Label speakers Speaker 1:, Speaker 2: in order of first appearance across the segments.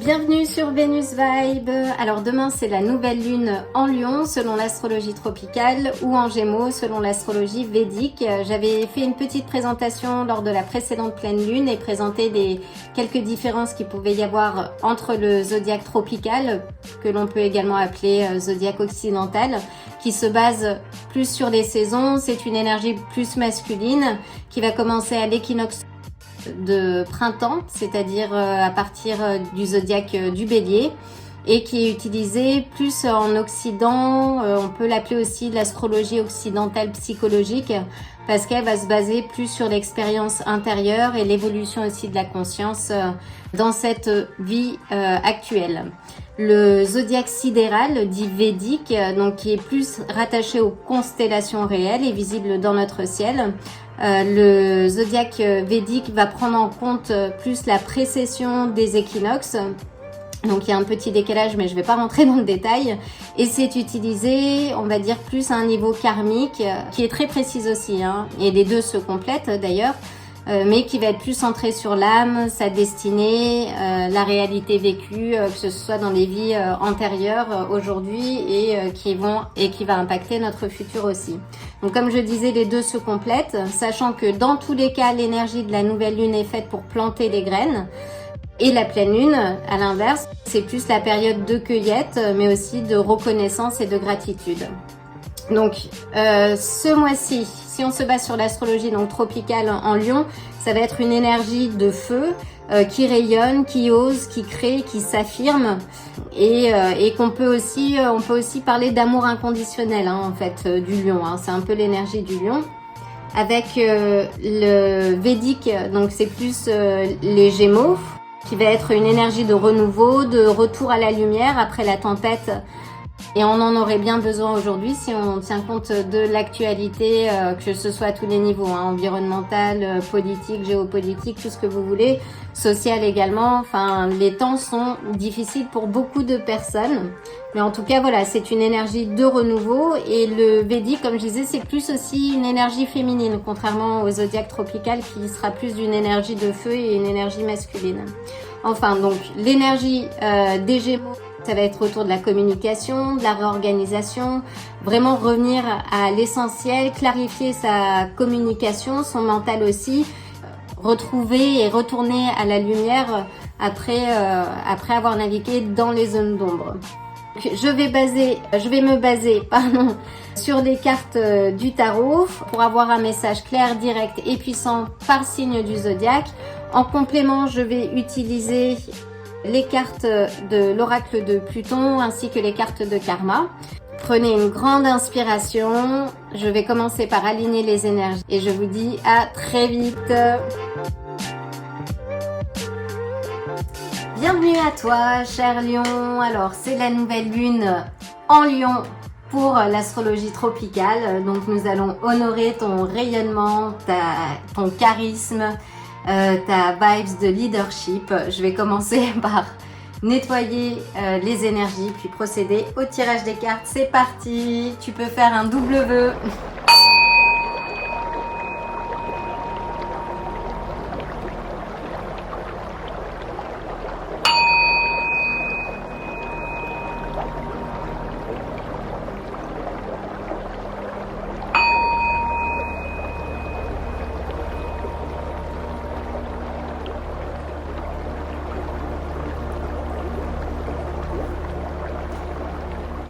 Speaker 1: Bienvenue sur Vénus Vibe. Alors demain c'est la nouvelle lune en Lion selon l'astrologie tropicale ou en Gémeaux selon l'astrologie védique. J'avais fait une petite présentation lors de la précédente pleine lune et présenté quelques différences qu'il pouvait y avoir entre le zodiaque tropical, que l'on peut également appeler zodiaque occidental, qui se base plus sur les saisons. C'est une énergie plus masculine qui va commencer à l'équinoxe de printemps, c'est-à-dire à partir du zodiaque du Bélier, et qui est utilisé plus en Occident. On peut l'appeler aussi l'astrologie occidentale psychologique, parce qu'elle va se baser plus sur l'expérience intérieure et l'évolution aussi de la conscience dans cette vie actuelle. Le zodiaque sidéral, dit védique, donc qui est plus rattaché aux constellations réelles et visibles dans notre ciel. Le zodiaque védique va prendre en compte plus la précession des équinoxes. Donc il y a un petit décalage, mais je ne vais pas rentrer dans le détail. Et c'est utilisé, on va dire, plus à un niveau karmique, qui est très précis aussi, hein. Et les deux se complètent d'ailleurs, mais qui va être plus centré sur l'âme, sa destinée, la réalité vécue, que ce soit dans les vies antérieures aujourd'hui et qui va impacter notre futur aussi. Donc comme je disais, les deux se complètent, sachant que dans tous les cas, l'énergie de la nouvelle lune est faite pour planter les graines. Et la pleine lune, à l'inverse, c'est plus la période de cueillette, mais aussi de reconnaissance et de gratitude. Donc, ce mois-ci, si on se base sur l'astrologie donc tropicale en Lion, ça va être une énergie de feu qui rayonne, qui ose, qui crée, qui s'affirme, et on peut aussi parler d'amour inconditionnel, hein, en fait, du Lion. Hein. C'est un peu l'énergie du Lion. Avec le Védique, donc c'est plus les Gémeaux, qui va être une énergie de renouveau, de retour à la lumière après la tempête. Et on en aurait bien besoin aujourd'hui si on tient compte de l'actualité, que ce soit à tous les niveaux, hein, environnemental, politique, géopolitique, tout ce que vous voulez, social également. Enfin, les temps sont difficiles pour beaucoup de personnes. Mais en tout cas, voilà, c'est une énergie de renouveau. Et le Védique, comme je disais, c'est plus aussi une énergie féminine, contrairement au zodiaque tropical qui sera plus d'une énergie de feu et une énergie masculine. Enfin, donc, l'énergie des Gémeaux, ça va être autour de la communication, de la réorganisation, vraiment revenir à l'essentiel, clarifier sa communication, son mental aussi, retrouver et retourner à la lumière après avoir navigué dans les zones d'ombre. Je vais me baser sur les cartes du tarot pour avoir un message clair, direct et puissant par signe du zodiaque. En complément, je vais utiliser les cartes de l'oracle de Pluton ainsi que les cartes de karma. Prenez une grande inspiration. Je vais commencer par aligner les énergies et je vous dis à très vite. Bienvenue à toi, cher Lion. Alors, c'est la nouvelle lune en Lion pour l'astrologie tropicale. Donc, nous allons honorer ton rayonnement, ton charisme, ta vibes de leadership. Je vais commencer par nettoyer les énergies, puis procéder au tirage des cartes. C'est parti. Tu peux faire un double vœu.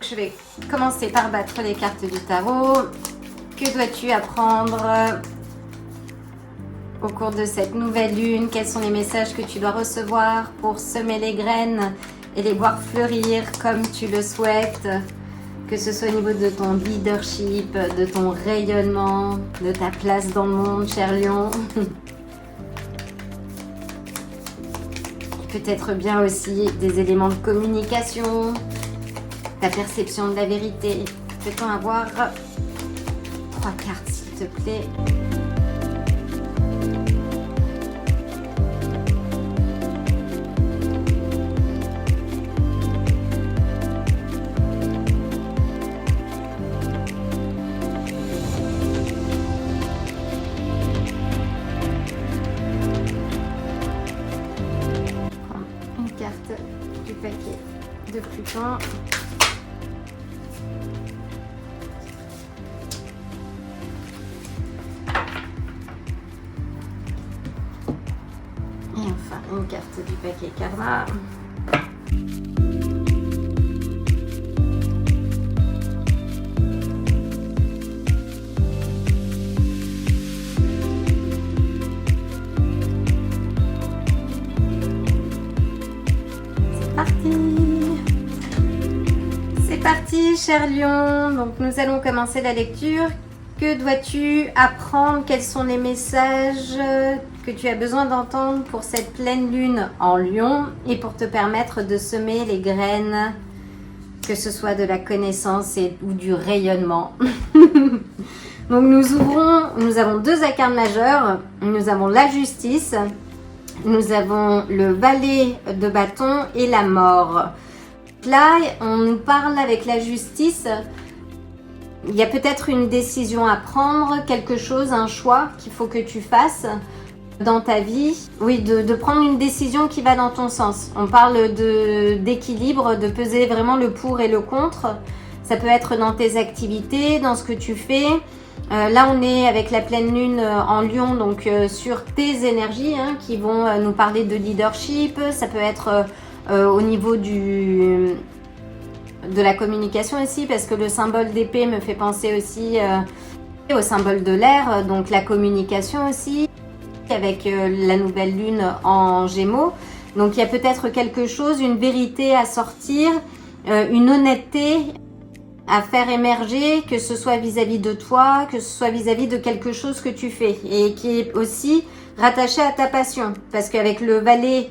Speaker 1: Je vais commencer par battre les cartes du tarot. Que dois-tu apprendre au cours de cette nouvelle lune? Quels sont les messages que tu dois recevoir pour semer les graines et les voir fleurir comme tu le souhaites? Que ce soit au niveau de ton leadership, de ton rayonnement, de ta place dans le monde, cher Lion. Peut-être bien aussi des éléments de communication, ta perception de la vérité. Peut-on avoir 3 cartes, s'il te plaît? Une carte Pluton. Et enfin, une carte du paquet Karma. C'est parti, cher Lion. Donc nous allons commencer la lecture. Que dois-tu apprendre? Quels sont les messages que tu as besoin d'entendre pour cette pleine lune en Lion et pour te permettre de semer les graines, que ce soit de la connaissance ou du rayonnement. Donc nous avons deux arcanes majeurs. Nous avons la justice, nous avons le valet de bâton et la mort. Là, on nous parle avec la justice. Il y a peut-être une décision à prendre, quelque chose, un choix qu'il faut que tu fasses dans ta vie. Oui, de prendre une décision qui va dans ton sens. On parle d'équilibre, de peser vraiment le pour et le contre. Ça peut être dans tes activités, dans ce que tu fais. Là, on est avec la pleine lune en Lion, donc sur tes énergies qui vont nous parler de leadership. Ça peut être au niveau de la communication aussi, parce que le symbole d'épée me fait penser aussi au symbole de l'air, donc la communication aussi, avec la nouvelle lune en Gémeaux. Donc il y a peut-être quelque chose, une vérité à sortir, une honnêteté à faire émerger, que ce soit vis-à-vis de toi, que ce soit vis-à-vis de quelque chose que tu fais, et qui est aussi rattaché à ta passion, parce qu'avec le valet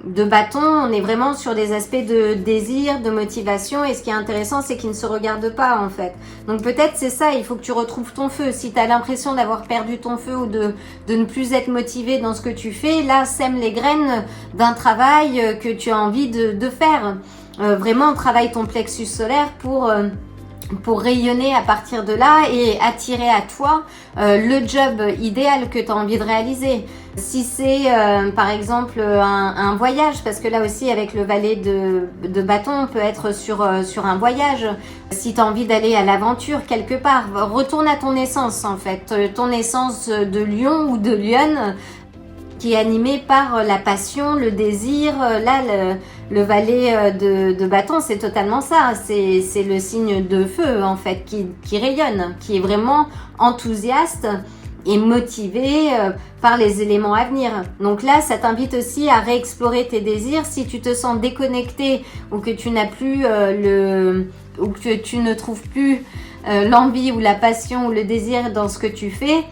Speaker 1: de bâton, on est vraiment sur des aspects de désir, de motivation, et ce qui est intéressant, c'est qu'ils ne se regardent pas en fait. Donc peut-être c'est ça, il faut que tu retrouves ton feu. Si tu as l'impression d'avoir perdu ton feu ou de ne plus être motivé dans ce que tu fais, là sème les graines d'un travail que tu as envie de faire. Vraiment, travaille ton plexus solaire pour rayonner à partir de là et attirer à toi le job idéal que tu as envie de réaliser. Si c'est par exemple un voyage, parce que là aussi avec le valet de bâton, on peut être sur un voyage. Si tu as envie d'aller à l'aventure quelque part, retourne à ton essence en fait, ton essence de lion ou de lionne, qui est animée par la passion, le désir. Là, le valet de bâton, c'est totalement ça. C'est le signe de feu, en fait, qui rayonne, qui est vraiment enthousiaste et motivé par les éléments à venir. Donc là, ça t'invite aussi à réexplorer tes désirs. Si tu te sens déconnecté ou que tu n'as plus ou que tu ne trouves plus l'envie ou la passion ou le désir dans ce que tu fais,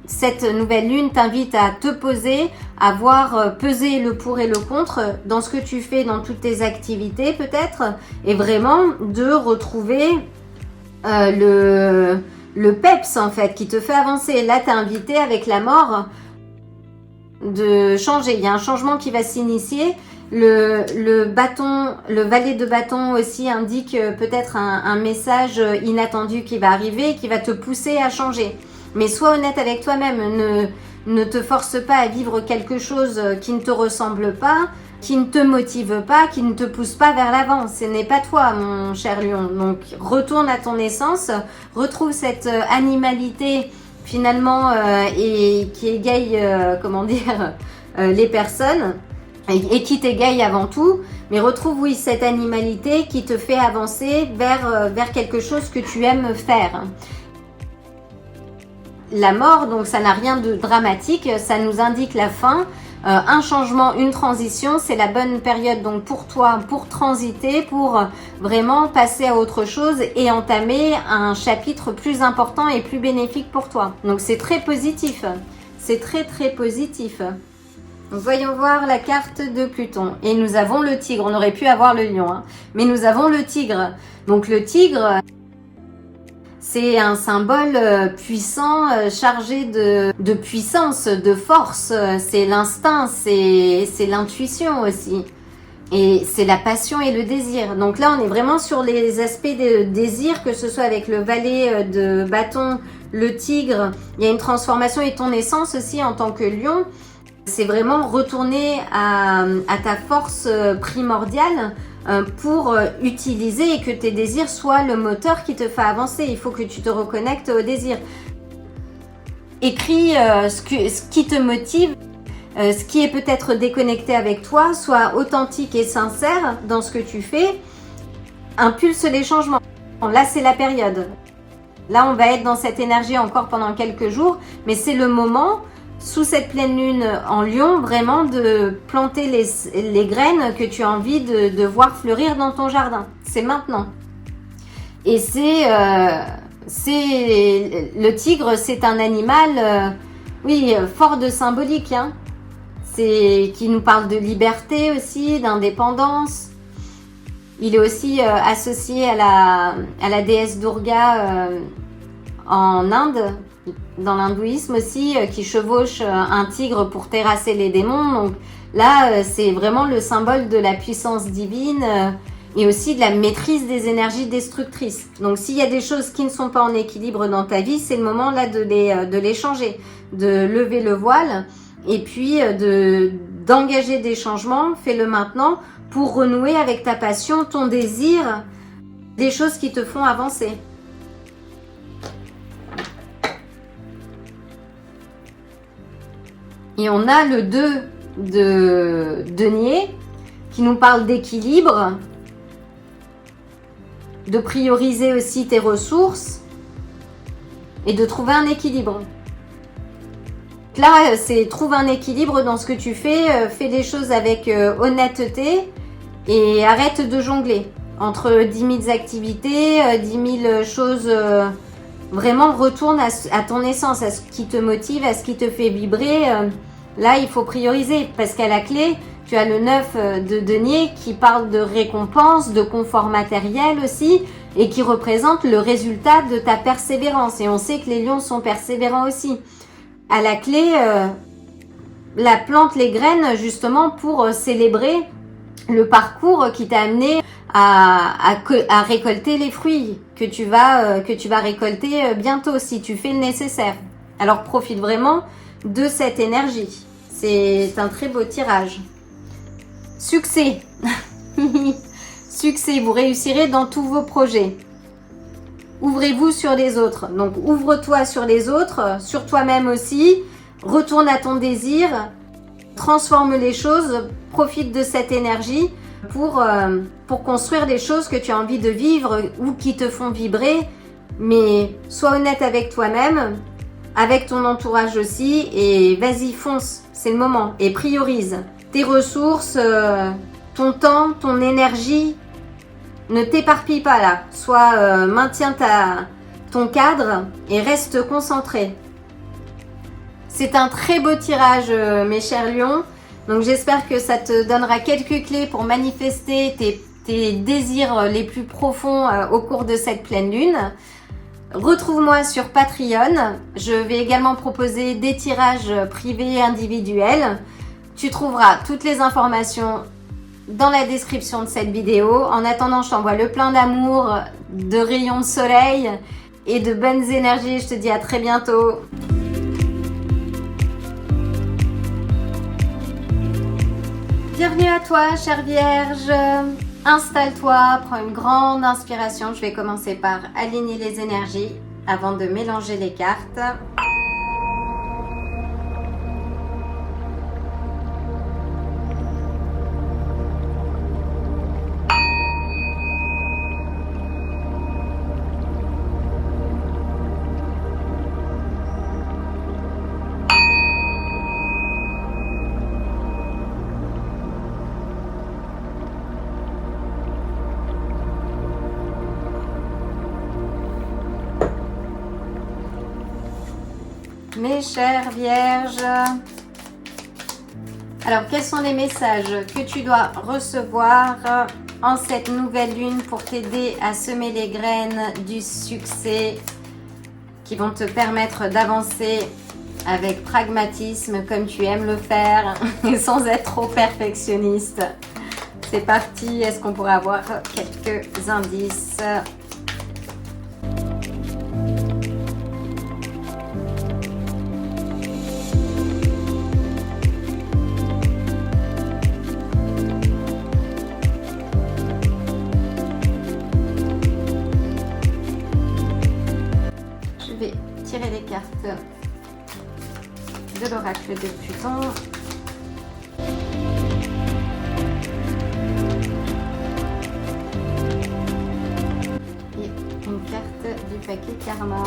Speaker 1: cette nouvelle lune t'invite à te poser, à voir peser le pour et le contre dans ce que tu fais, dans toutes tes activités peut-être, et vraiment de retrouver le peps en fait qui te fait avancer. Là, t'es invité avec la mort de changer. Il y a un changement qui va s'initier. Le bâton, le valet de bâton aussi indique peut-être un message inattendu qui va arriver, qui va te pousser à changer. Mais sois honnête avec toi-même, ne te force pas à vivre quelque chose qui ne te ressemble pas, qui ne te motive pas, qui ne te pousse pas vers l'avant. Ce n'est pas toi, mon cher lion. Donc, retourne à ton essence, retrouve cette animalité finalement et qui égaye, les personnes et qui t'égaye avant tout. Mais retrouve, oui, cette animalité qui te fait avancer vers quelque chose que tu aimes faire. La mort, donc ça n'a rien de dramatique, ça nous indique la fin, un changement, une transition, c'est la bonne période donc pour toi, pour transiter, pour vraiment passer à autre chose et entamer un chapitre plus important et plus bénéfique pour toi. Donc c'est très positif, c'est très très positif. Donc, voyons voir la carte de Pluton. Et nous avons le tigre, on aurait pu avoir le lion, mais nous avons le tigre. Donc le tigre, c'est un symbole puissant, chargé de puissance, de force. C'est l'instinct, c'est l'intuition aussi. Et c'est la passion et le désir. Donc là, on est vraiment sur les aspects de désir, que ce soit avec le valet de bâton, le tigre. Il y a une transformation et ton essence aussi en tant que lion. C'est vraiment retourner à ta force primordiale pour utiliser et que tes désirs soient le moteur qui te fait avancer. Il faut que tu te reconnectes au désir. Écris ce qui te motive, ce qui est peut-être déconnecté avec toi, sois authentique et sincère dans ce que tu fais. Impulse les changements. Là, c'est la période. Là, on va être dans cette énergie encore pendant quelques jours, mais c'est le moment, sous cette pleine lune en Lion, vraiment de planter les graines que tu as envie de voir fleurir dans ton jardin. C'est maintenant. Et le tigre, c'est un animal, oui, fort de symbolique, hein. Qui nous parle de liberté aussi, d'indépendance. Il est aussi associé à la déesse Durga en Inde, dans l'hindouisme aussi, qui chevauche un tigre pour terrasser les démons. Donc là, c'est vraiment le symbole de la puissance divine et aussi de la maîtrise des énergies destructrices. Donc s'il y a des choses qui ne sont pas en équilibre dans ta vie, c'est le moment là de les changer, de lever le voile et puis d'engager des changements. Fais-le maintenant pour renouer avec ta passion, ton désir, des choses qui te font avancer. Et on a le 2 de denier qui nous parle d'équilibre, de prioriser aussi tes ressources et de trouver un équilibre. Là, c'est trouve un équilibre dans ce que tu fais, fais les choses avec honnêteté et arrête de jongler entre 10 000 activités, 10 000 choses. Vraiment, retourne à ton essence, à ce qui te motive, à ce qui te fait vibrer. Là, il faut prioriser parce qu'à la clé, tu as le 9 de denier qui parle de récompense, de confort matériel aussi et qui représente le résultat de ta persévérance. Et on sait que les lions sont persévérants aussi. À la clé, la plante les graines justement pour célébrer le parcours qui t'a amené à récolter les fruits que tu vas récolter bientôt si tu fais le nécessaire. Alors profite vraiment de cette énergie. C'est un très beau tirage. Succès. Succès, vous réussirez dans tous vos projets. Ouvrez-vous sur les autres. Donc ouvre-toi sur les autres, sur toi-même aussi. Retourne à ton désir. Transforme les choses. Profite de cette énergie pour construire des choses que tu as envie de vivre ou qui te font vibrer. Mais sois honnête avec toi-même, avec ton entourage aussi et vas-y, fonce, c'est le moment. Et priorise tes ressources, ton temps, ton énergie. Ne t'éparpille pas là. Maintiens ton cadre et reste concentré. C'est un très beau tirage, mes chers lions. Donc j'espère que ça te donnera quelques clés pour manifester tes désirs les plus profonds au cours de cette pleine lune. Retrouve-moi sur Patreon. Je vais également proposer des tirages privés et individuels. Tu trouveras toutes les informations dans la description de cette vidéo. En attendant, je t'envoie le plein d'amour, de rayons de soleil et de bonnes énergies. Je te dis à très bientôt. Bienvenue à toi, chère Vierge. Installe-toi, prends une grande inspiration. Je vais commencer par aligner les énergies avant de mélanger les cartes. Mes chères Vierges, alors quels sont les messages que tu dois recevoir en cette nouvelle lune pour t'aider à semer les graines du succès qui vont te permettre d'avancer avec pragmatisme comme tu aimes le faire et sans être trop perfectionniste. C'est parti, est-ce qu'on pourrait avoir quelques indices ? de Pluton. Et une carte du paquet Karma.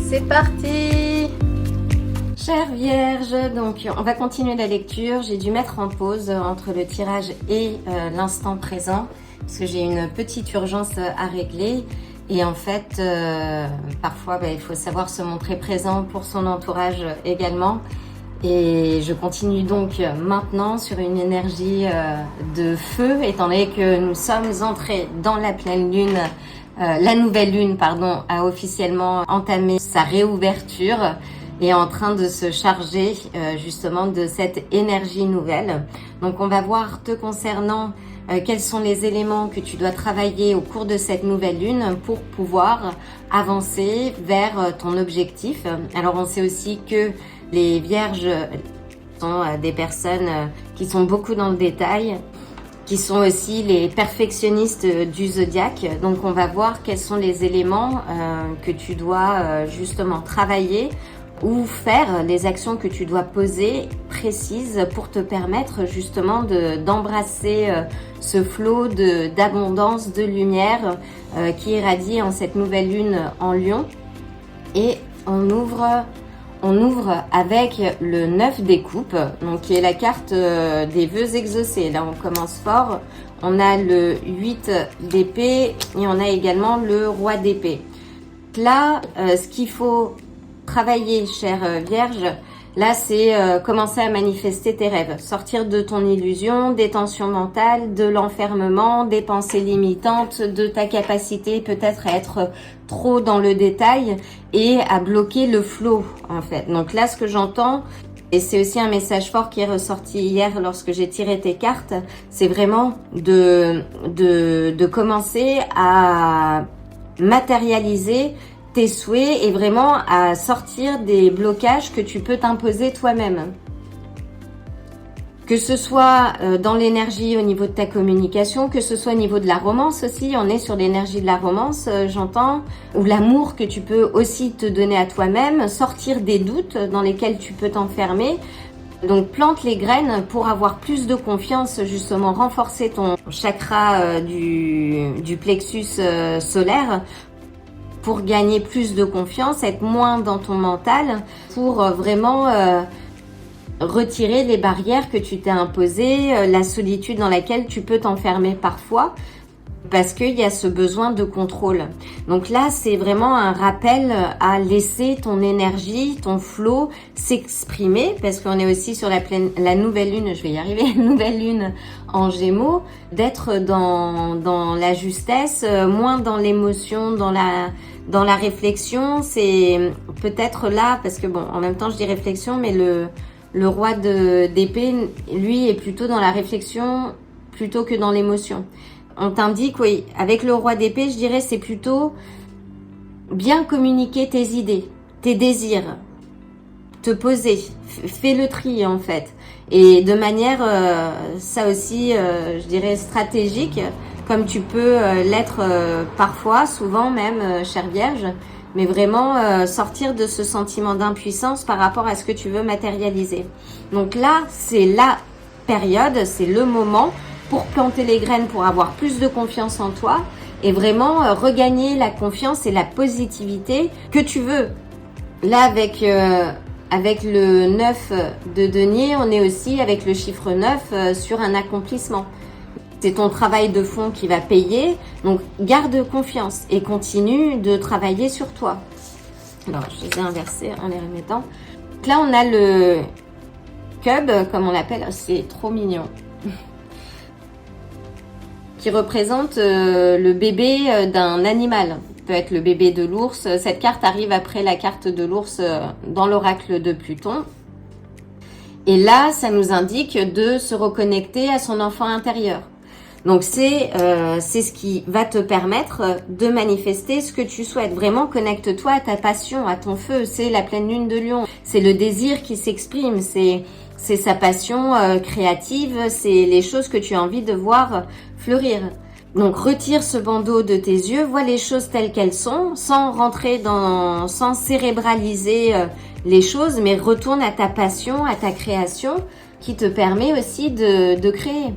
Speaker 1: C'est parti! Chère Vierge, donc on va continuer la lecture. J'ai dû mettre en pause entre le tirage et l'instant présent parce que j'ai une petite urgence à régler. Et en fait, parfois, il faut savoir se montrer présent pour son entourage également. Et je continue donc maintenant sur une énergie de feu, étant donné que nous sommes entrés dans la pleine lune. La nouvelle lune, pardon, a officiellement entamé sa réouverture et est en train de se charger justement de cette énergie nouvelle. Donc on va voir te concernant quels sont les éléments que tu dois travailler au cours de cette nouvelle lune pour pouvoir avancer vers ton objectif. Alors on sait aussi que les vierges sont des personnes qui sont beaucoup dans le détail, qui sont aussi les perfectionnistes du zodiaque. Donc on va voir quels sont les éléments que tu dois justement travailler ou faire, les actions que tu dois poser précises pour te permettre justement d'embrasser ce flot d'abondance, de lumière qui irradie en cette nouvelle lune en Lion. Et on ouvre avec le 9 des coupes, donc qui est la carte des vœux exaucés. Là, on commence fort. On a le 8 d'épée et on a également le roi d'épée. Là, ce qu'il faut travailler, chère Vierge, là, c'est commencer à manifester tes rêves. Sortir de ton illusion, des tensions mentales, de l'enfermement, des pensées limitantes, de ta capacité peut-être à être trop dans le détail et à bloquer le flow, en fait. Donc là, ce que j'entends, et c'est aussi un message fort qui est ressorti hier lorsque j'ai tiré tes cartes, c'est vraiment de commencer à matérialiser tes souhaits et vraiment à sortir des blocages que tu peux t'imposer toi-même. Que ce soit dans l'énergie au niveau de ta communication, que ce soit au niveau de la romance aussi, on est sur l'énergie de la romance, j'entends, ou l'amour que tu peux aussi te donner à toi-même, sortir des doutes dans lesquels tu peux t'enfermer. Donc plante les graines pour avoir plus de confiance, justement renforcer ton chakra du plexus solaire, pour gagner plus de confiance, être moins dans ton mental, pour vraiment retirer les barrières que tu t'es imposées, la solitude dans laquelle tu peux t'enfermer parfois, parce qu'il y a ce besoin de contrôle. Donc là, c'est vraiment un rappel à laisser ton énergie, ton flow s'exprimer, parce qu'on est aussi sur la nouvelle lune, je vais y arriver, nouvelle lune en Gémeaux, d'être dans la justesse, moins dans l'émotion, dans la réflexion. C'est peut-être là, parce que bon, en même temps je dis réflexion, mais le roi d'épée, lui, est plutôt dans la réflexion plutôt que dans l'émotion. On t'indique, oui, avec le roi d'épée, je dirais, c'est plutôt bien communiquer tes idées, tes désirs, te poser, fais le tri en fait. Et de manière, ça aussi, je dirais, stratégique, comme tu peux l'être parfois, souvent même, chère Vierge, mais vraiment sortir de ce sentiment d'impuissance par rapport à ce que tu veux matérialiser. Donc là, c'est la période, c'est le moment pour planter les graines, pour avoir plus de confiance en toi et vraiment regagner la confiance et la positivité que tu veux. Là, avec le 9 de denier, on est aussi avec le chiffre 9 sur un accomplissement. C'est ton travail de fond qui va payer, donc garde confiance et continue de travailler sur toi. Alors, je les ai inversés en les remettant. Donc là, on a le cub, comme on l'appelle, c'est trop mignon, qui représente le bébé d'un animal. Peut être le bébé de l'ours. Cette carte arrive après la carte de l'ours dans l'oracle de Pluton. Et là, ça nous indique de se reconnecter à son enfant intérieur. Donc c'est ce qui va te permettre de manifester ce que tu souhaites. Vraiment, connecte-toi à ta passion, à ton feu. C'est la pleine lune de Lion. C'est le désir qui s'exprime. C'est C'est sa passion créative, c'est les choses que tu as envie de voir fleurir. Donc retire ce bandeau de tes yeux, vois les choses telles qu'elles sont, sans cérébraliser les choses, mais retourne à ta passion, à ta création, qui te permet aussi de créer.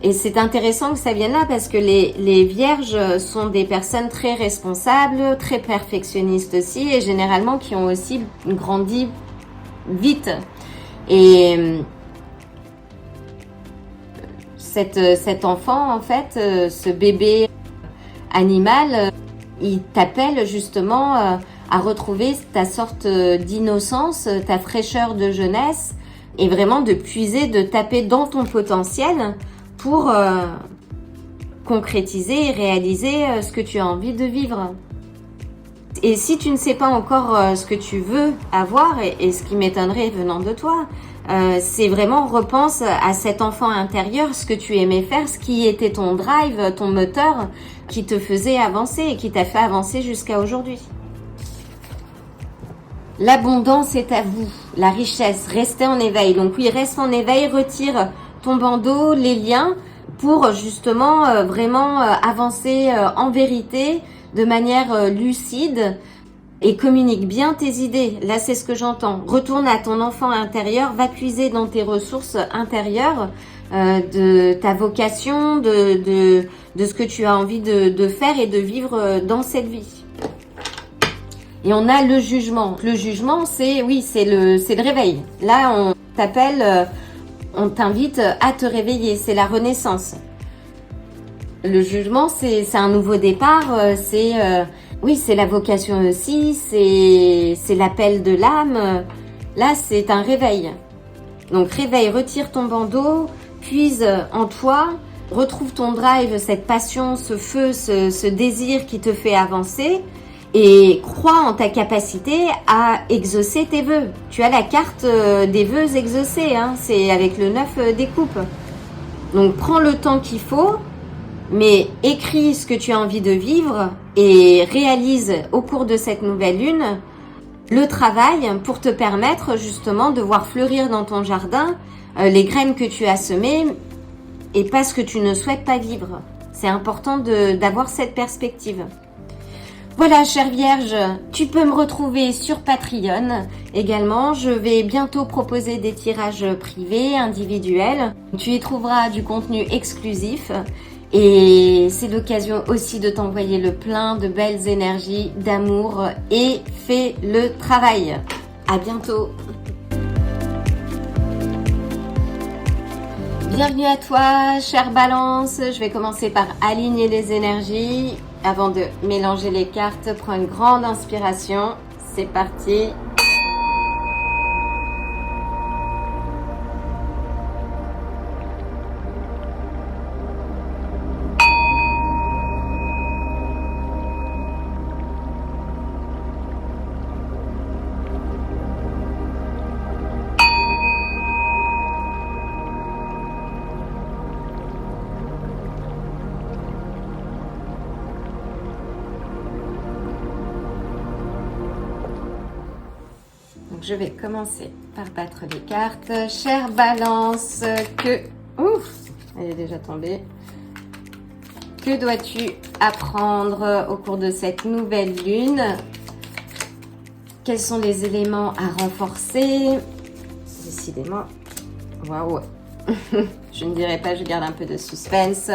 Speaker 1: Et c'est intéressant que ça vienne là parce que les vierges sont des personnes très responsables, très perfectionnistes aussi, et généralement qui ont aussi grandi vite. Et cet enfant, en fait, ce bébé animal, il t'appelle justement à retrouver ta sorte d'innocence, ta fraîcheur de jeunesse, et vraiment de puiser, de taper dans ton potentiel pour concrétiser et réaliser ce que tu as envie de vivre. Et si tu ne sais pas encore ce que tu veux avoir, et ce qui m'étonnerait venant de toi, c'est vraiment repense à cet enfant intérieur, ce que tu aimais faire, ce qui était ton drive, ton moteur, qui te faisait avancer et qui t'a fait avancer jusqu'à aujourd'hui. L'abondance est à vous, la richesse, restez en éveil. Donc oui, reste en éveil, retire ton bandeau, les liens, pour justement vraiment avancer en vérité, de manière lucide, et communique bien tes idées. Là, c'est ce que j'entends. Retourne à ton enfant intérieur, va puiser dans tes ressources intérieures, de ta vocation, de ce que tu as envie de faire et de vivre dans cette vie. Et on a le jugement. Le jugement, c'est le réveil. Là, on t'appelle, on t'invite à te réveiller. C'est la renaissance. Le jugement, c'est un nouveau départ. C'est la vocation aussi. C'est l'appel de l'âme. Là, c'est un réveil. Donc, réveil, retire ton bandeau, puise en toi, retrouve ton drive, cette passion, ce feu, ce désir qui te fait avancer. Et crois en ta capacité à exaucer tes vœux. Tu as la carte des vœux exaucés, hein, c'est avec le 9 des coupes. Donc prends le temps qu'il faut, mais écris ce que tu as envie de vivre et réalise au cours de cette nouvelle lune le travail pour te permettre justement de voir fleurir dans ton jardin les graines que tu as semées et pas ce que tu ne souhaites pas vivre. C'est important d'avoir cette perspective. Voilà, chère Vierge, tu peux me retrouver sur Patreon également. Je vais bientôt proposer des tirages privés, individuels. Tu y trouveras du contenu exclusif et c'est l'occasion aussi de t'envoyer le plein de belles énergies, d'amour et fais le travail. À bientôt. Bienvenue à toi, chère Balance. Je vais commencer par aligner les énergies. Avant de mélanger les cartes, prends une grande inspiration. C'est parti. Je vais commencer par battre les cartes. Chère Balance, Ouf, elle est déjà tombée. Que dois-tu apprendre au cours de cette nouvelle lune? Quels sont les éléments à renforcer? Décidément, waouh. Je ne dirais pas, je garde un peu de suspense.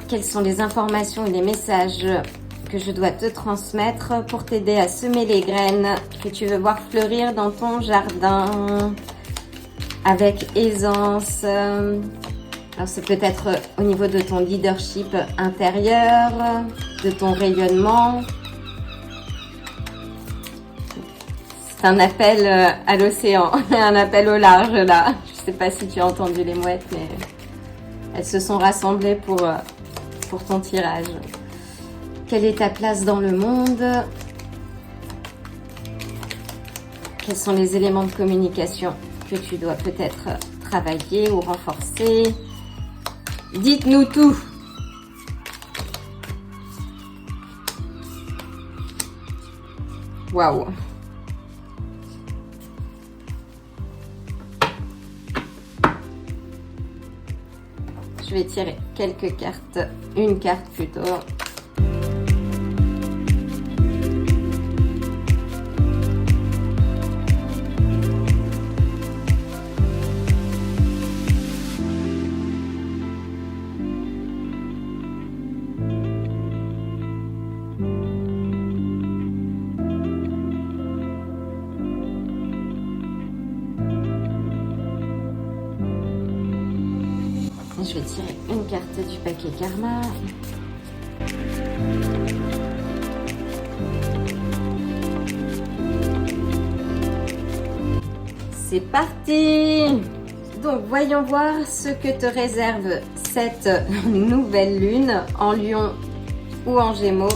Speaker 1: Quelles sont les informations et les messages que je dois te transmettre pour t'aider à semer les graines que tu veux voir fleurir dans ton jardin avec aisance? Alors c'est peut-être au niveau de ton leadership intérieur, de ton rayonnement. C'est un appel à l'océan, un appel au large là. Je sais pas si tu as entendu les mouettes, mais elles se sont rassemblées pour ton tirage. Quelle est ta place dans le monde? Quels sont les éléments de communication que tu dois peut-être travailler ou renforcer? Dites-nous tout. Waouh. Je vais tirer quelques cartes, une carte plutôt. Je vais tirer une carte du paquet Karma. C'est parti! Donc, voyons voir ce que te réserve cette nouvelle lune en Lion ou en Gémeaux.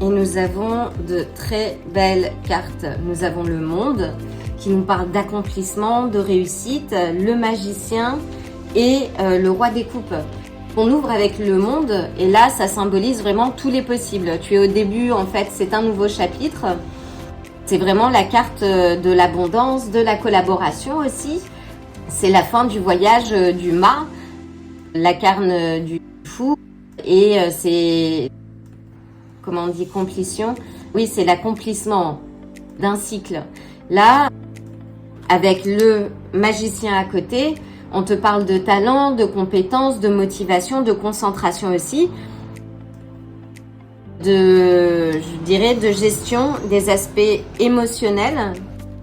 Speaker 1: Et nous avons de très belles cartes. Nous avons le monde qui nous parle d'accomplissement, de réussite, le magicien et le roi des coupes. On ouvre avec le monde et là, ça symbolise vraiment tous les possibles. Tu es au début, en fait, c'est un nouveau chapitre. C'est vraiment la carte de l'abondance, de la collaboration aussi. C'est la fin du voyage du mât, la carne du fou et c'est, comment on dit, complétion. Oui, c'est l'accomplissement d'un cycle. Là, avec le magicien à côté, on te parle de talent, de compétences, de motivation, de concentration aussi, je dirais, de gestion des aspects émotionnels.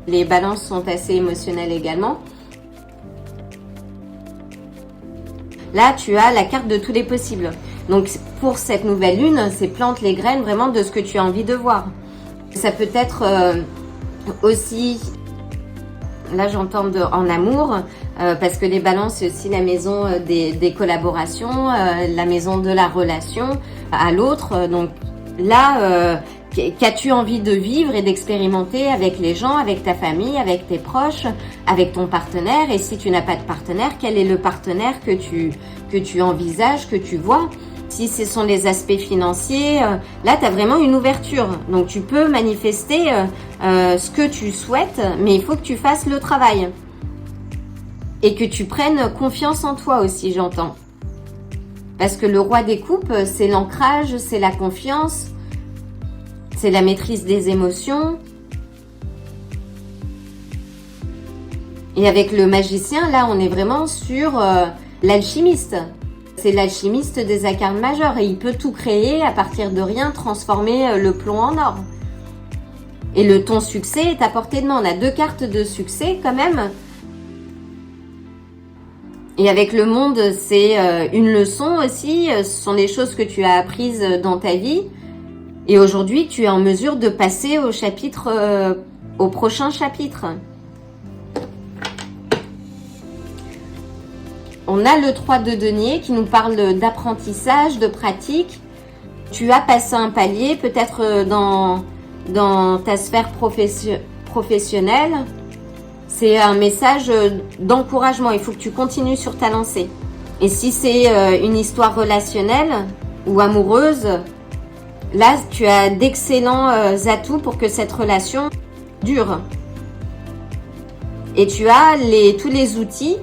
Speaker 1: Les balances sont assez émotionnelles également. Là, tu as la carte de tous les possibles. Donc, pour cette nouvelle lune, c'est plante les graines vraiment de ce que tu as envie de voir. Ça peut être aussi... Là, j'entends en amour, parce que les balances, c'est aussi la maison des collaborations, la maison de la relation à l'autre. Donc là, qu'as-tu envie de vivre et d'expérimenter avec les gens, avec ta famille, avec tes proches, avec ton partenaire? Et si tu n'as pas de partenaire, quel est le partenaire que tu envisages, que tu vois? Si ce sont les aspects financiers, là, tu as vraiment une ouverture. Donc, tu peux manifester ce que tu souhaites, mais il faut que tu fasses le travail. Et que tu prennes confiance en toi aussi, j'entends. Parce que le roi des coupes, c'est l'ancrage, c'est la confiance, c'est la maîtrise des émotions. Et avec le magicien, là, on est vraiment sur l'alchimiste. C'est l'alchimiste des arcanes majeures et il peut tout créer à partir de rien, transformer le plomb en or. Et ton succès est à portée de main. On a 2 cartes de succès quand même. Et avec le monde, c'est une leçon aussi. Ce sont les choses que tu as apprises dans ta vie. Et aujourd'hui, tu es en mesure de passer au prochain chapitre. On a le 3 de denier qui nous parle d'apprentissage, de pratique. Tu as passé un palier, peut-être dans ta sphère professionnelle. C'est un message d'encouragement. Il faut que tu continues sur ta lancée. Et si c'est une histoire relationnelle ou amoureuse, là, tu as d'excellents atouts pour que cette relation dure. Et tu as tous les outils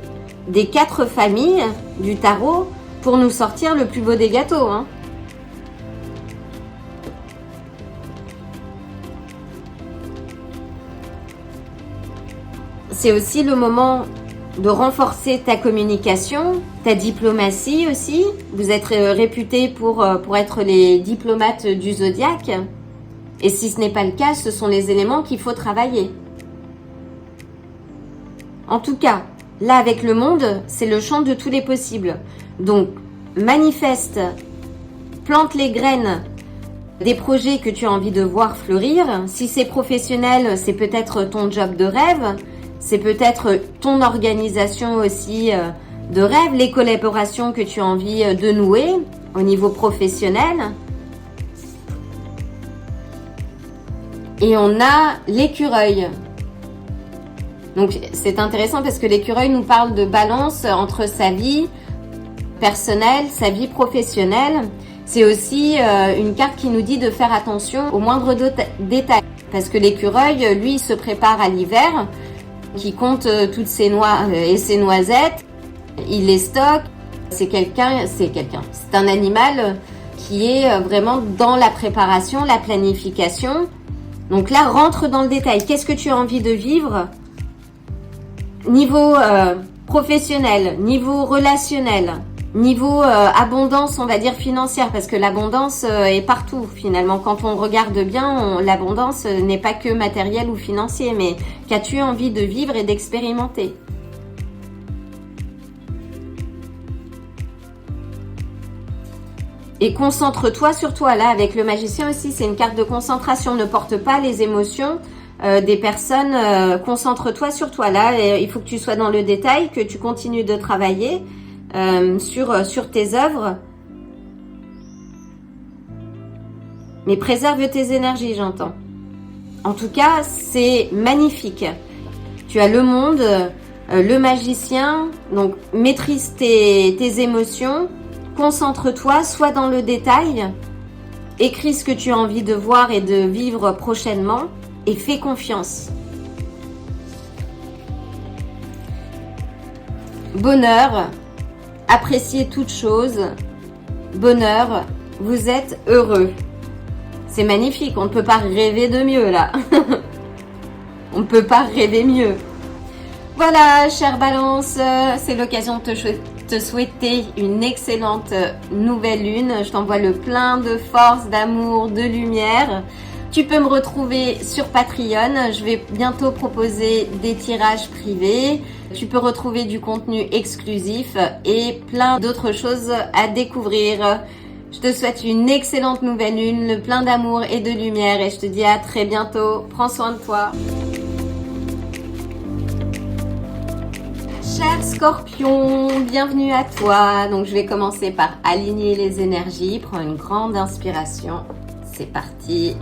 Speaker 1: des 4 familles du tarot pour nous sortir le plus beau des gâteaux. Hein. C'est aussi le moment de renforcer ta communication, ta diplomatie aussi. Vous êtes réputés pour être les diplomates du zodiaque. Et si ce n'est pas le cas, ce sont les éléments qu'il faut travailler. En tout cas, là, avec le monde, c'est le champ de tous les possibles. Donc, manifeste, plante les graines des projets que tu as envie de voir fleurir. Si c'est professionnel, c'est peut-être ton job de rêve. C'est peut-être ton organisation aussi de rêve, les collaborations que tu as envie de nouer au niveau professionnel. Et on a l'écureuil. Donc c'est intéressant parce que l'écureuil nous parle de balance entre sa vie personnelle, sa vie professionnelle. C'est aussi une carte qui nous dit de faire attention aux moindres détails. Parce que l'écureuil, lui, il se prépare à l'hiver. qui compte toutes ses noix et ses noisettes. Il les stocke. C'est un animal qui est vraiment dans la préparation, la planification. Donc là, rentre dans le détail. Qu'est-ce que tu as envie de vivre? Niveau professionnel, niveau relationnel, niveau abondance, on va dire financière, parce que l'abondance est partout finalement. Quand on regarde bien, l'abondance n'est pas que matérielle ou financier, mais qu'as-tu envie de vivre et d'expérimenter? Et concentre-toi sur toi. Là, avec le magicien aussi, c'est une carte de concentration. Ne porte pas les émotions des personnes. Concentre-toi sur toi. Là, il faut que tu sois dans le détail, que tu continues de travailler sur tes œuvres. Mais préserve tes énergies, j'entends. En tout cas, c'est magnifique. Tu as le monde, le magicien. Donc, maîtrise tes émotions. Concentre-toi, sois dans le détail, écris ce que tu as envie de voir et de vivre prochainement et fais confiance. Bonheur, appréciez toute chose. Bonheur, vous êtes heureux. C'est magnifique, on ne peut pas rêver de mieux là. On ne peut pas rêver mieux. Voilà, chère Balance, c'est l'occasion de te souhaiter une excellente nouvelle lune. Je t'envoie le plein de force, d'amour, de lumière. Tu peux me retrouver sur Patreon. Je vais bientôt proposer des tirages privés. Tu peux retrouver du contenu exclusif et plein d'autres choses à découvrir. Je te souhaite une excellente nouvelle lune, le plein d'amour et de lumière et je te dis à très bientôt. Prends soin de toi. Cher Scorpion, bienvenue à toi. Donc je vais commencer par aligner les énergies. Prends une grande inspiration. C'est parti.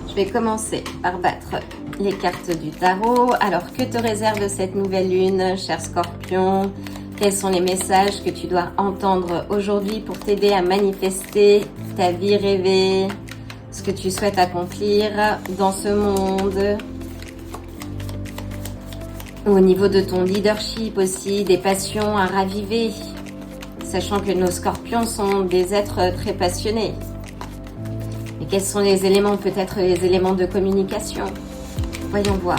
Speaker 1: Je vais commencer par battre les cartes du tarot. Alors, que te réserve cette nouvelle lune, cher Scorpion? Quels sont les messages que tu dois entendre aujourd'hui pour t'aider à manifester ta vie rêvée, ce que tu souhaites accomplir dans ce monde? Au niveau de ton leadership aussi, des passions à raviver, sachant que nos scorpions sont des êtres très passionnés. Et quels sont les éléments, peut-être les éléments de communication? Voyons voir.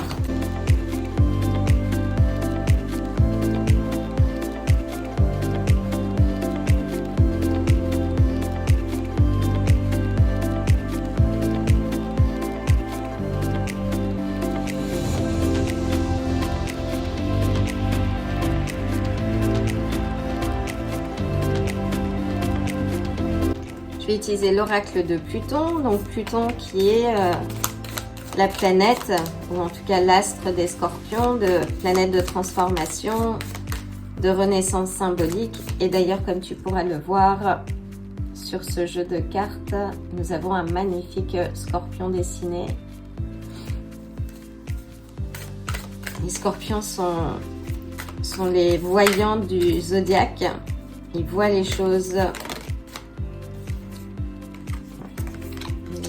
Speaker 1: Je vais utiliser l'oracle de Pluton, donc Pluton qui est la planète, ou en tout cas l'astre des scorpions, de planète de transformation, de renaissance symbolique. Et d'ailleurs, comme tu pourras le voir sur ce jeu de cartes, nous avons un magnifique scorpion dessiné. Les scorpions sont les voyants du zodiaque. Ils voient les choses.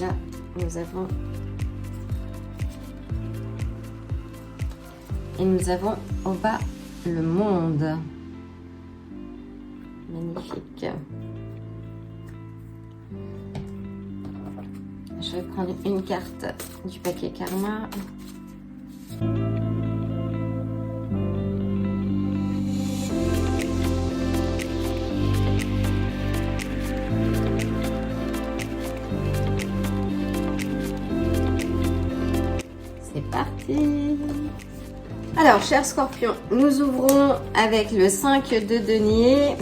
Speaker 1: Là, nous avons au bas le monde. Magnifique. Je vais prendre une carte du paquet Karma. C'est parti. Alors, chers scorpions, nous ouvrons avec le 5 de denier,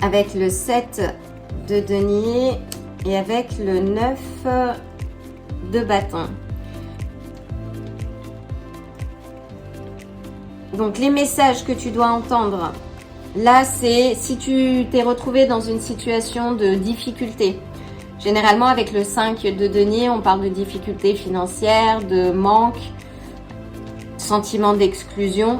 Speaker 1: avec le 7 de denier et avec le 9 de bâton. Donc les messages que tu dois entendre, là c'est si tu t'es retrouvé dans une situation de difficulté. Généralement avec le 5 de denier, on parle de difficultés financières, de manque, sentiment d'exclusion.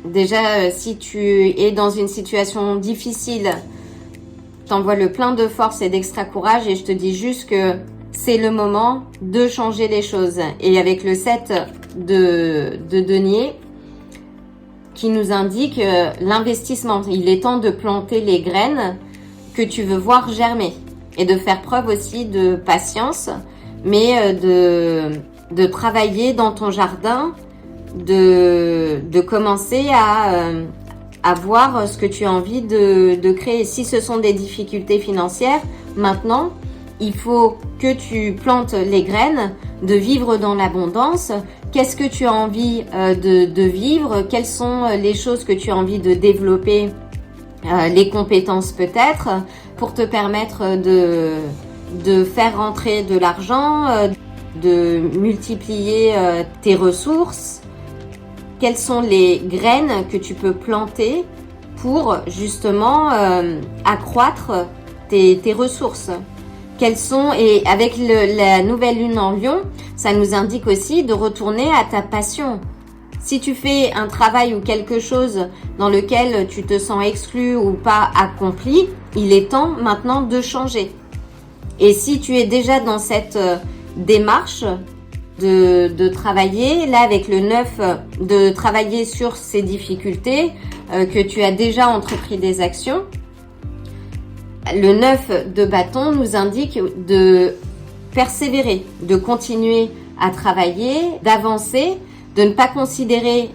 Speaker 1: Déjà, si tu es dans une situation difficile, t'envoie le plein de force et d'extra courage et je te dis juste que c'est le moment de changer les choses. Et avec le 7 de denier qui nous indique l'investissement, il est temps de planter les graines que tu veux voir germer et de faire preuve aussi de patience, mais de travailler dans ton jardin, de commencer à voir ce que tu as envie de créer. Si ce sont des difficultés financières, maintenant, il faut que tu plantes les graines de vivre dans l'abondance. Qu'est-ce que tu as envie de vivre? Quelles sont les choses que tu as envie de développer? Les compétences peut-être, pour te permettre de faire rentrer de l'argent, de multiplier tes ressources. Quelles sont les graines que tu peux planter pour justement accroître tes ressources? Quelles sont, et avec la nouvelle lune en Lion, ça nous indique aussi de retourner à ta passion. Si tu fais un travail ou quelque chose dans lequel tu te sens exclu ou pas accompli, il est temps maintenant de changer. Et si tu es déjà dans cette démarche de travailler, là avec le 9, de travailler sur ces difficultés, que tu as déjà entrepris des actions, le 9 de bâton nous indique de persévérer, de continuer à travailler, d'avancer, de ne pas considérer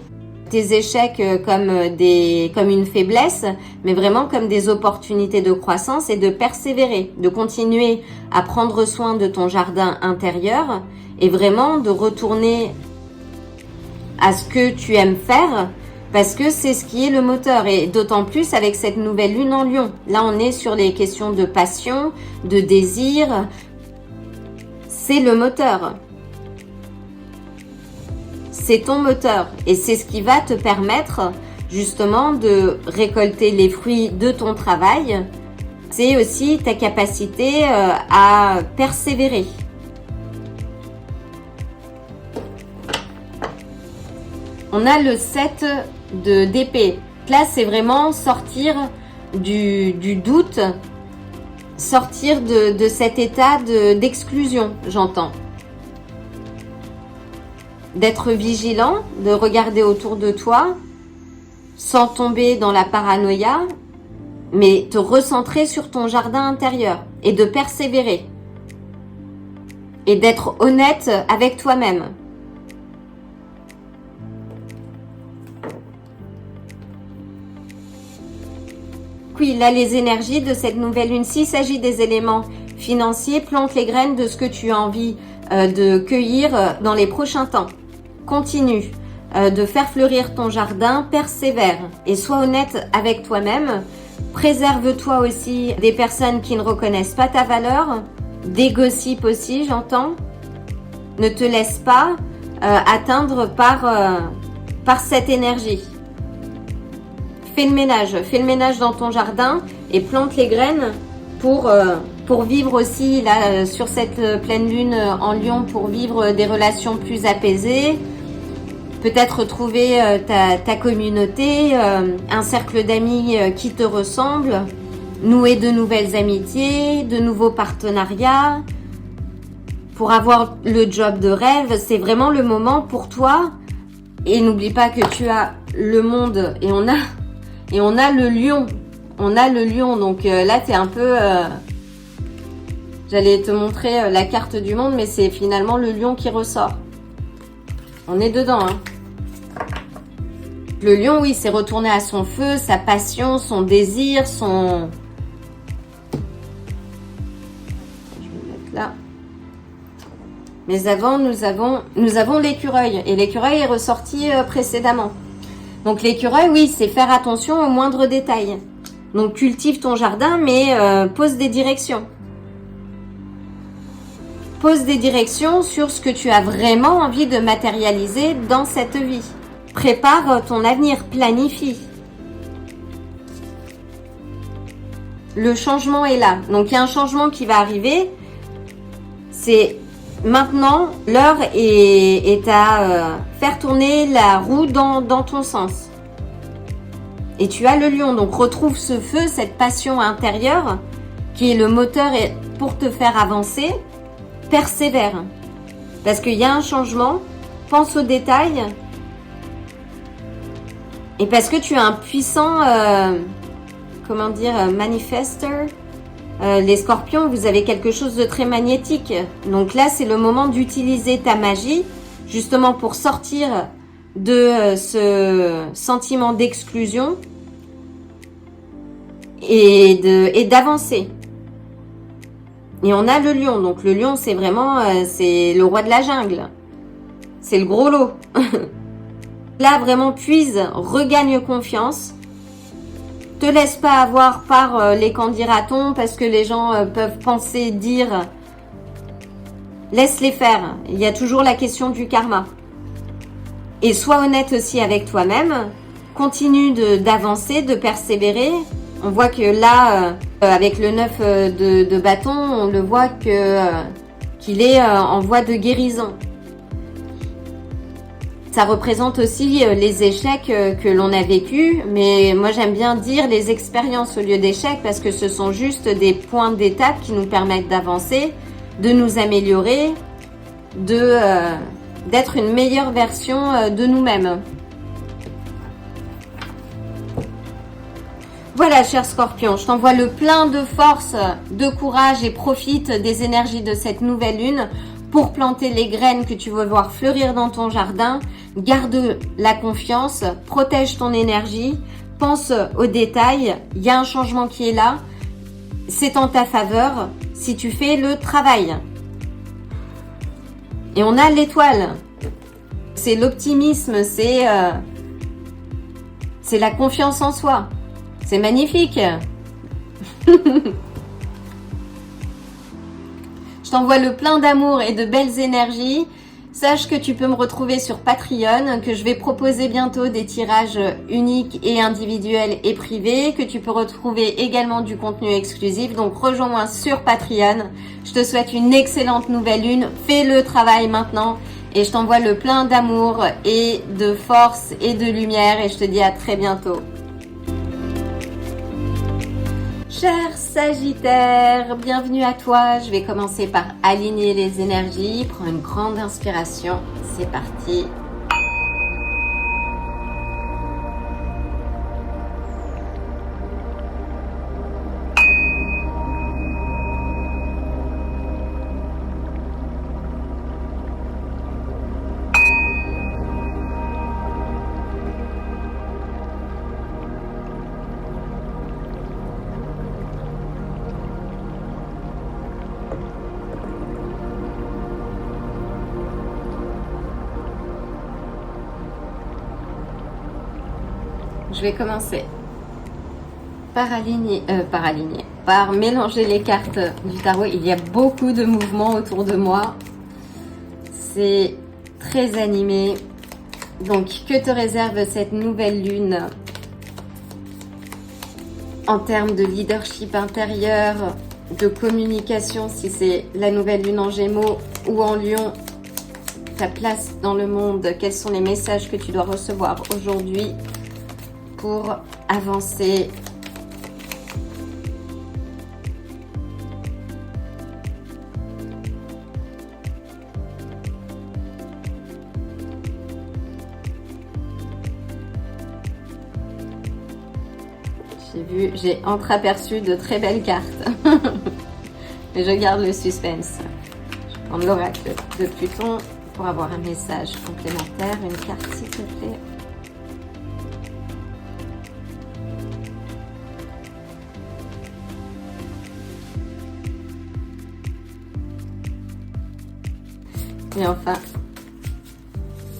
Speaker 1: tes échecs comme une faiblesse, mais vraiment comme des opportunités de croissance et de persévérer, de continuer à prendre soin de ton jardin intérieur et vraiment de retourner à ce que tu aimes faire parce que c'est ce qui est le moteur et d'autant plus avec cette nouvelle lune en Lion. Là, on est sur les questions de passion, de désir. C'est le moteur. C'est ton moteur et c'est ce qui va te permettre justement de récolter les fruits de ton travail. C'est aussi ta capacité à persévérer. On a le 7 d'épée. Là, c'est vraiment sortir du doute, sortir de cet état d'exclusion, j'entends. D'être vigilant, de regarder autour de toi, sans tomber dans la paranoïa, mais te recentrer sur ton jardin intérieur et de persévérer. Et d'être honnête avec toi-même. Oui, là, les énergies de cette nouvelle lune, s'il s'agit des éléments financiers, plante les graines de ce que tu as envie de cueillir dans les prochains temps. Continue de faire fleurir ton jardin, persévère et sois honnête avec toi-même. Préserve-toi aussi des personnes qui ne reconnaissent pas ta valeur, des gossips aussi, j'entends. Ne te laisse pas atteindre par cette énergie. Fais le ménage dans ton jardin et plante les graines pour vivre aussi là sur cette pleine lune en Lion, pour vivre des relations plus apaisées, peut-être trouver ta communauté, un cercle d'amis qui te ressemble, nouer de nouvelles amitiés, de nouveaux partenariats, pour avoir le job de rêve. C'est vraiment le moment pour toi. Et n'oublie pas que tu as le monde et on a le lion. On a le lion. Donc là, tu es un peu... J'allais te montrer la carte du monde, mais c'est finalement le lion qui ressort. On est dedans. Hein. Le lion, oui, c'est retourné à son feu, sa passion, son désir, son... Je vais le mettre là. Mais avant, nous avons l'écureuil. Et l'écureuil est ressorti précédemment. Donc l'écureuil, oui, c'est faire attention aux moindres détails. Donc cultive ton jardin, mais pose des directions. Pose des directions sur ce que tu as vraiment envie de matérialiser dans cette vie. Prépare ton avenir, planifie. Le changement est là. Donc il y a un changement qui va arriver. C'est maintenant, l'heure est à faire tourner la roue dans ton sens. Et tu as le lion, donc retrouve ce feu, cette passion intérieure qui est le moteur pour te faire avancer. Persévère. Parce qu'il y a un changement, pense aux détails. Et parce que tu es un puissant, manifesteur. Les scorpions, vous avez quelque chose de très magnétique. Donc là, c'est le moment d'utiliser ta magie, justement pour sortir de ce sentiment d'exclusion et d'avancer. Et on a le lion. Donc le lion, c'est vraiment, c'est le roi de la jungle. C'est le gros lot. Là, vraiment, puise, regagne confiance. Te laisse pas avoir par les qu'en dira-t-on, parce que les gens peuvent penser, dire. Laisse-les faire. Il y a toujours la question du karma. Et sois honnête aussi avec toi-même. Continue d'avancer, de persévérer. On voit que là, avec le 9 de bâton, on le voit qu'il est en voie de guérison. Ça représente aussi les échecs que l'on a vécus, mais moi j'aime bien dire les expériences au lieu d'échecs parce que ce sont juste des points d'étape qui nous permettent d'avancer, de nous améliorer, d'être une meilleure version de nous-mêmes. Voilà, cher Scorpion, je t'envoie le plein de force, de courage et profite des énergies de cette nouvelle lune pour planter les graines que tu veux voir fleurir dans ton jardin. Garde la confiance, protège ton énergie, pense aux détails. Il y a un changement qui est là. C'est en ta faveur si tu fais le travail. Et on a l'étoile. C'est l'optimisme, c'est la confiance en soi. C'est magnifique. Je t'envoie le plein d'amour et de belles énergies. Sache que tu peux me retrouver sur Patreon, que je vais proposer bientôt des tirages uniques et individuels et privés, que tu peux retrouver également du contenu exclusif. Donc rejoins-moi sur Patreon. Je te souhaite une excellente nouvelle lune. Fais le travail maintenant et je t'envoie le plein d'amour et de force et de lumière et je te dis à très bientôt. Cher Sagittaire, bienvenue à toi. Je vais commencer par aligner les énergies. Prends une grande inspiration. C'est parti. Je vais commencer par mélanger les cartes du tarot. Il y a beaucoup de mouvements autour de moi. C'est très animé. Donc, que te réserve cette nouvelle lune en termes de leadership intérieur, de communication, si c'est la nouvelle lune en Gémeaux ou en Lion, ta place dans le monde, quels sont les messages que tu dois recevoir aujourd'hui pour avancer. J'ai entreaperçu de très belles cartes. Mais je garde le suspense. Je vais prendre l'oracle de Pluton pour avoir un message complémentaire. Une carte s'il te plaît. Et enfin,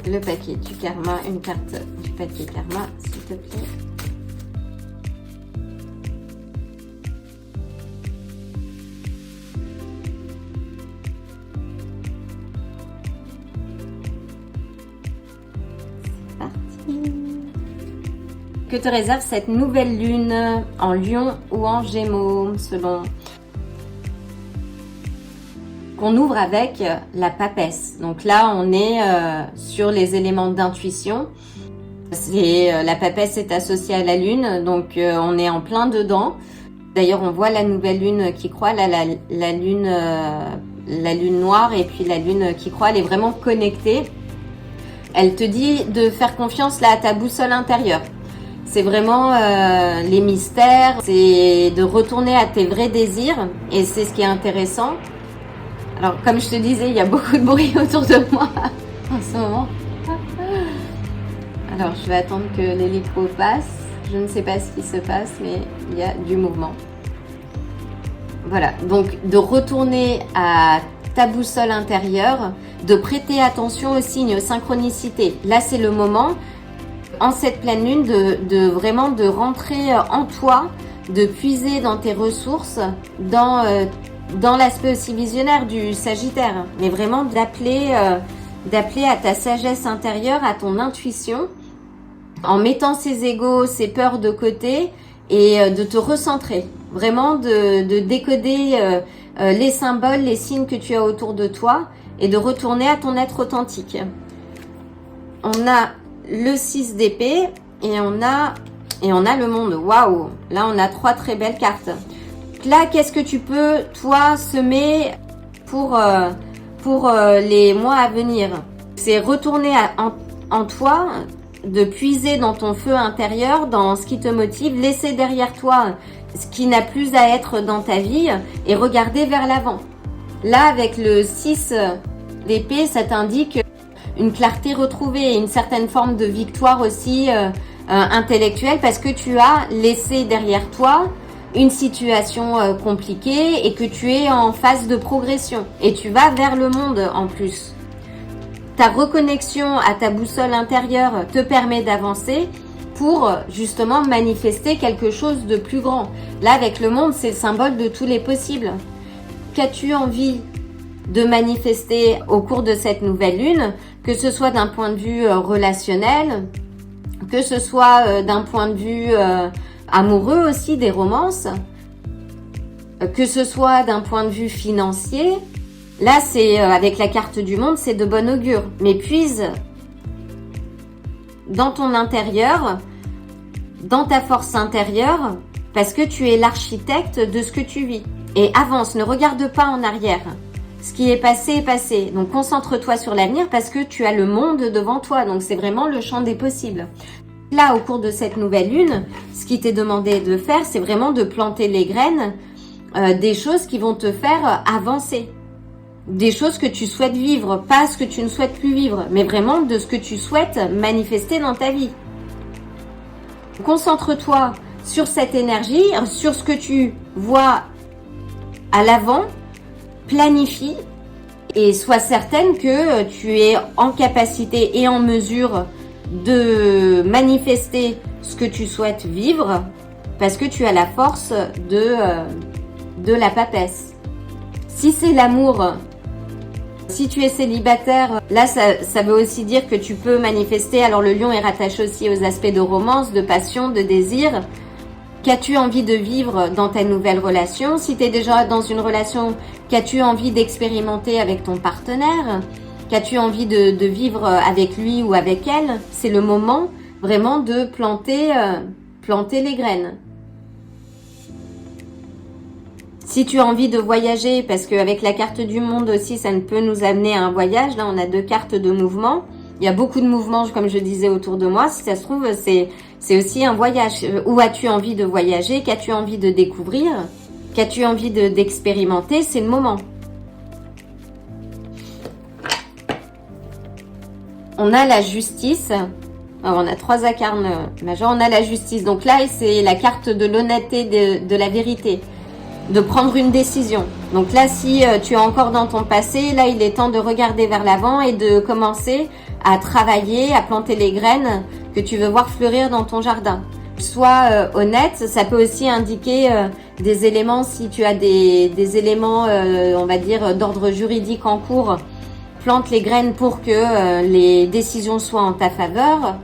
Speaker 1: le paquet du karma, une carte du paquet karma, s'il te plaît. Que te réserve cette nouvelle lune en Lion ou en Gémeaux, selon qu'on ouvre avec la papesse. Donc là, on est sur les éléments d'intuition. La papesse est associée à la lune, donc on est en plein dedans. D'ailleurs, on voit la nouvelle lune qui croît, là, la lune noire et puis la lune qui croît, elle est vraiment connectée. Elle te dit de faire confiance là à ta boussole intérieure. C'est vraiment les mystères, c'est de retourner à tes vrais désirs et c'est ce qui est intéressant. Alors, comme je te disais, il y a beaucoup de bruit autour de moi en ce moment. Alors, je vais attendre que l'hélico passe. Je ne sais pas ce qui se passe, mais il y a du mouvement. Voilà, donc de retourner à ta boussole intérieure, de prêter attention aux signes, aux synchronicités. Là, c'est le moment, en cette pleine lune, de vraiment de rentrer en toi, de puiser dans tes ressources, dans l'aspect aussi visionnaire du Sagittaire, mais vraiment d'appeler à ta sagesse intérieure, à ton intuition, en mettant ses égos, ses peurs de côté et de te recentrer. Vraiment de décoder les symboles, les signes que tu as autour de toi et de retourner à ton être authentique. On a le 6 d'épée et on a le monde. Waouh! Là, on a 3 très belles cartes. Là, qu'est-ce que tu peux, toi, semer pour les mois à venir? C'est retourner en toi, de puiser dans ton feu intérieur, dans ce qui te motive, laisser derrière toi ce qui n'a plus à être dans ta vie et regarder vers l'avant. Là, avec le 6 d'épée, ça t'indique une clarté retrouvée, une certaine forme de victoire aussi intellectuelle parce que tu as laissé derrière toi une situation compliquée et que tu es en phase de progression et tu vas vers le monde en plus. Ta reconnexion à ta boussole intérieure te permet d'avancer pour justement manifester quelque chose de plus grand. Là, avec le monde, c'est le symbole de tous les possibles. Qu'as-tu envie de manifester au cours de cette nouvelle lune, que ce soit d'un point de vue relationnel, que ce soit d'un point de vue amoureux aussi, des romances, que ce soit d'un point de vue financier. Là, c'est avec la carte du monde, c'est de bon augure. Mais puise dans ton intérieur, dans ta force intérieure, parce que tu es l'architecte de ce que tu vis. Et avance, ne regarde pas en arrière. Ce qui est passé est passé. Donc concentre-toi sur l'avenir parce que tu as le monde devant toi. Donc c'est vraiment le champ des possibles. Là, au cours de cette nouvelle lune, ce qui t'est demandé de faire, c'est vraiment de planter les graines des choses qui vont te faire avancer. Des choses que tu souhaites vivre, pas ce que tu ne souhaites plus vivre, mais vraiment de ce que tu souhaites manifester dans ta vie. Concentre-toi sur cette énergie, sur ce que tu vois à l'avant, planifie et sois certaine que tu es en capacité et en mesure de manifester ce que tu souhaites vivre parce que tu as la force de la papesse. Si c'est l'amour, si tu es célibataire, là ça veut aussi dire que tu peux manifester. Alors le lion est rattaché aussi aux aspects de romance, de passion, de désir. Qu'as-tu envie de vivre dans ta nouvelle relation? Si tu es déjà dans une relation, qu'as-tu envie d'expérimenter avec ton partenaire? Qu'as-tu envie de vivre avec lui ou avec elle? C'est le moment vraiment de planter les graines. Si tu as envie de voyager, parce qu'avec la carte du monde aussi, ça ne peut nous amener à un voyage. Là, on a 2 cartes de mouvement. Il y a beaucoup de mouvements, comme je disais, autour de moi. Si ça se trouve, c'est aussi un voyage. Où as-tu envie de voyager? Qu'as-tu envie de découvrir? Qu'as-tu envie d'expérimenter? C'est le moment. On a la justice. Alors, on a 3 arcanes majeurs. On a la justice. Donc là, c'est la carte de l'honnêteté, de la vérité. De prendre une décision. Donc là, si tu es encore dans ton passé, là, il est temps de regarder vers l'avant et de commencer à travailler, à planter les graines que tu veux voir fleurir dans ton jardin. Sois honnête, ça peut aussi indiquer des éléments, si tu as des éléments, on va dire, d'ordre juridique en cours, plante les graines pour que les décisions soient en ta faveur.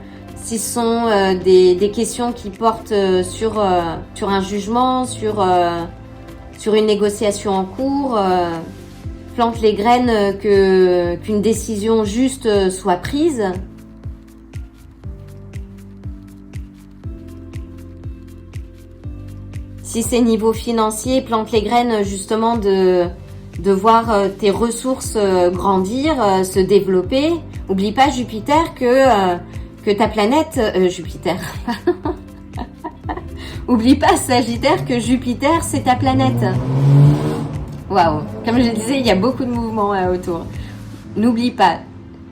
Speaker 1: si ce sont des questions qui portent sur un jugement, sur une négociation en cours, plante les graines qu'une décision juste soit prise. Si c'est niveau financier, plante les graines justement de voir tes ressources grandir, se développer. Oublie pas Jupiter que ta planète... Jupiter. Oublie pas Sagittaire que Jupiter c'est ta planète. Waouh. Comme je disais, il y a beaucoup de mouvements autour. N'oublie pas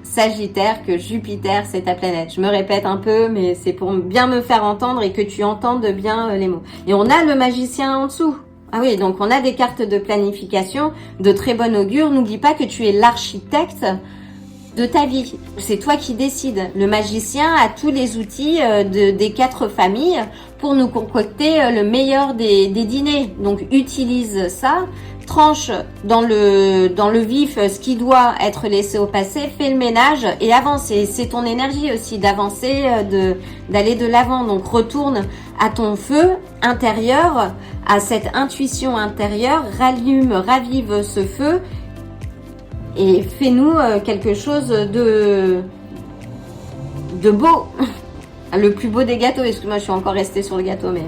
Speaker 1: Sagittaire que Jupiter c'est ta planète. Je me répète un peu, mais c'est pour bien me faire entendre et que tu entendes bien les mots. Et on a le magicien en dessous. Ah oui, donc on a des cartes de planification de très bon augure. N'oublie pas que tu es l'architecte de ta vie. C'est toi qui décides. Le magicien a tous les outils des 4 familles pour nous concocter le meilleur des dîners. Donc utilise ça. Tranche dans le vif ce qui doit être laissé au passé, fais le ménage et avance. Et c'est ton énergie aussi d'avancer, d'aller de l'avant. Donc retourne à ton feu intérieur, à cette intuition intérieure, ravive ce feu et fais-nous quelque chose de beau. Le plus beau des gâteaux. Excuse-moi, je suis encore restée sur le gâteau, mais...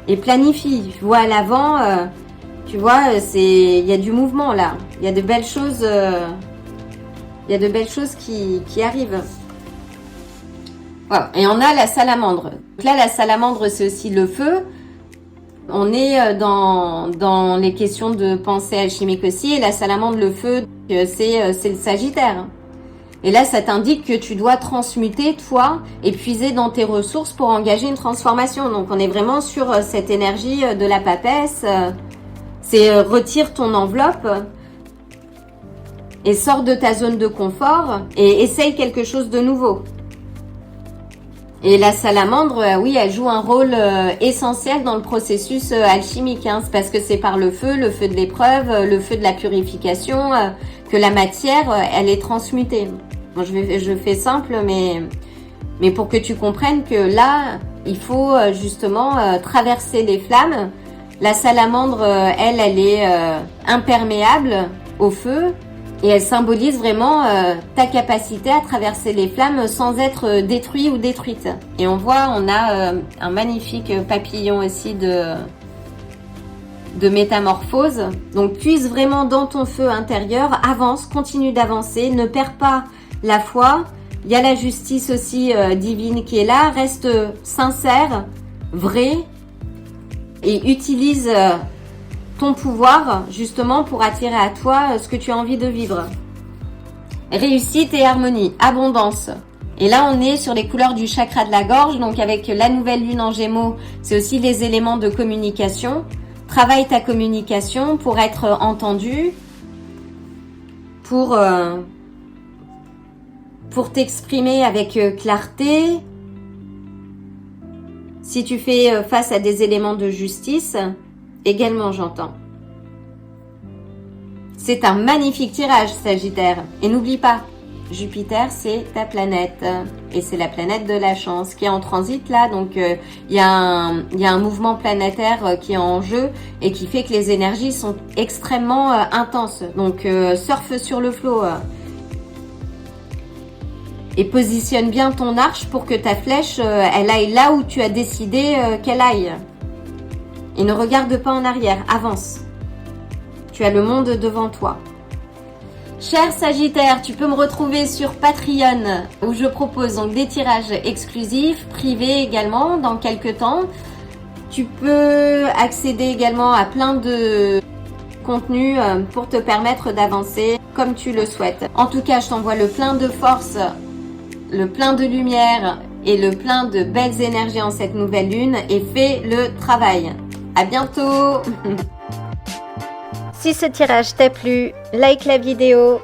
Speaker 1: Et planifie, vois à l'avant... Tu vois, il y a du mouvement là. Il y a de belles choses. Il y a de belles choses qui arrivent. Voilà. Et on a la salamandre. Donc là, la salamandre, c'est aussi le feu. On est dans les questions de pensée alchimique aussi. Et la salamandre, le feu, c'est le Sagittaire. Et là, ça t'indique que tu dois transmuter, toi, et puiser dans tes ressources pour engager une transformation. Donc, on est vraiment sur cette énergie de la papesse. C'est retire ton enveloppe et sors de ta zone de confort et essaye quelque chose de nouveau. Et la salamandre, oui, elle joue un rôle essentiel dans le processus alchimique. C'est parce que c'est par le feu de l'épreuve, le feu de la purification, que la matière, elle est transmutée. Bon, je fais simple, mais pour que tu comprennes que là, il faut justement traverser les flammes. La salamandre, elle est imperméable au feu et elle symbolise vraiment ta capacité à traverser les flammes sans être détruit ou détruite. Et on a un magnifique papillon aussi de métamorphose. Donc puise vraiment dans ton feu intérieur, avance, continue d'avancer, ne perds pas la foi. Il y a la justice aussi divine qui est là, reste sincère, vrai. Et utilise ton pouvoir justement pour attirer à toi ce que tu as envie de vivre. Réussite et harmonie, abondance. Et là, on est sur les couleurs du chakra de la gorge. Donc avec la nouvelle lune en Gémeaux, c'est aussi les éléments de communication. Travaille ta communication pour être entendu, pour t'exprimer avec clarté. Si tu fais face à des éléments de justice, également j'entends. C'est un magnifique tirage, Sagittaire. Et n'oublie pas, Jupiter, c'est ta planète. Et c'est la planète de la chance qui est en transit là. Donc, il y a un mouvement planétaire qui est en jeu et qui fait que les énergies sont extrêmement intenses. Donc, surfe sur le flot. Et positionne bien ton arche pour que ta flèche, elle aille là où tu as décidé qu'elle aille. Et ne regarde pas en arrière, avance. Tu as le monde devant toi. Cher Sagittaire, tu peux me retrouver sur Patreon où je propose donc des tirages exclusifs, privés également dans quelques temps. Tu peux accéder également à plein de contenus pour te permettre d'avancer comme tu le souhaites. En tout cas, je t'envoie le plein de force, le plein de lumière et le plein de belles énergies en cette nouvelle lune et fais le travail. À bientôt. Si ce tirage t'a plu, like la vidéo,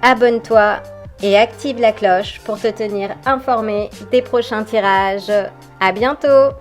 Speaker 1: abonne-toi et active la cloche pour te tenir informé des prochains tirages. À bientôt.